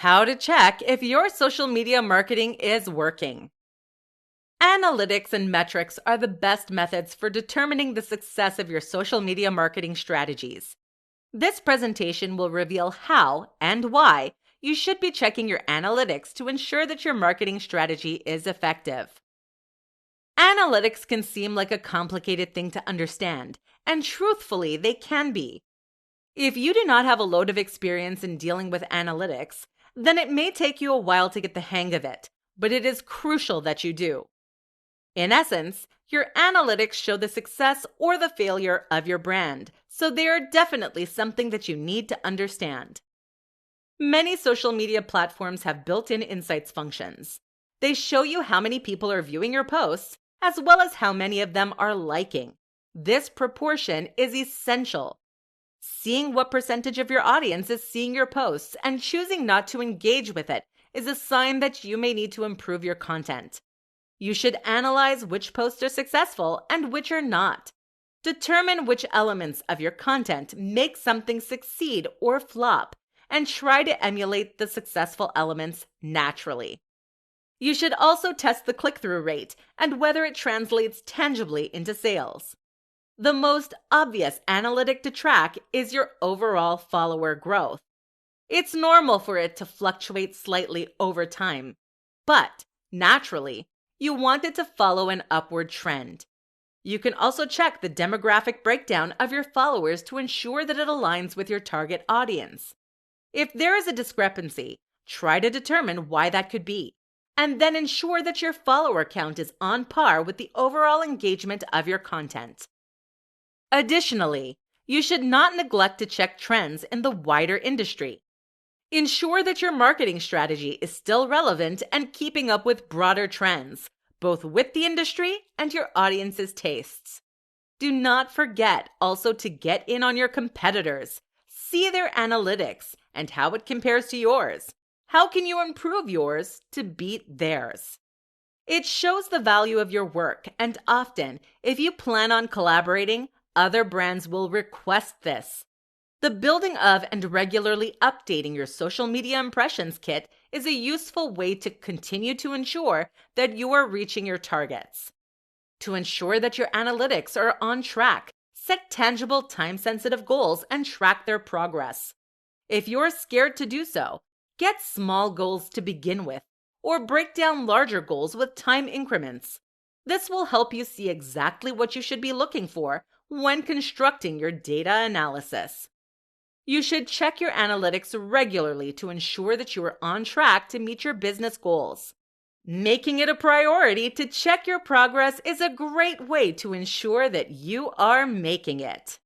How to check if your social media marketing is working. Analytics and metrics are the best methods for determining the success of your social media marketing strategies. This presentation will reveal how and why you should be checking your analytics to ensure that your marketing strategy is effective. Analytics can seem like a complicated thing to understand, and truthfully, they can be. If you do not have a load of experience in dealing with analytics, then it may take you a while to get the hang of it, but it is crucial that you do. In essence, your analytics show the success or the failure of your brand, so they are definitely something that you need to understand. Many social media platforms have built-in insights functions. They show you how many people are viewing your posts, as well as how many of them are liking. This proportion is essential. Seeing what percentage of your audience is seeing your posts and choosing not to engage with it is a sign that you may need to improve your content. You should analyze which posts are successful and which are not. Determine which elements of your content make something succeed or flop, and try to emulate the successful elements naturally. You should also test the click-through rate and whether it translates tangibly into sales. The most obvious analytic to track is your overall follower growth. It's normal for it to fluctuate slightly over time, but naturally, you want it to follow an upward trend. You can also check the demographic breakdown of your followers to ensure that it aligns with your target audience. If there is a discrepancy, try to determine why that could be, and then ensure that your follower count is on par with the overall engagement of your content. Additionally, you should not neglect to check trends in the wider industry. Ensure that your marketing strategy is still relevant and keeping up with broader trends, both with the industry and your audience's tastes. Do not forget also to get in on your competitors. See their analytics and how it compares to yours. How can you improve yours to beat theirs? It shows the value of your work, and often, if you plan on collaborating, other brands will request this. The building of and regularly updating your social media impressions kit is a useful way to continue to ensure that you are reaching your targets. To ensure that your analytics are on track, set tangible time-sensitive goals and track their progress. If you're scared to do so, get small goals to begin with, or break down larger goals with time increments. This will help you see exactly what you should be looking for when constructing your data analysis. You should check your analytics regularly to ensure that you are on track to meet your business goals. Making it a priority to check your progress is a great way to ensure that you are making it.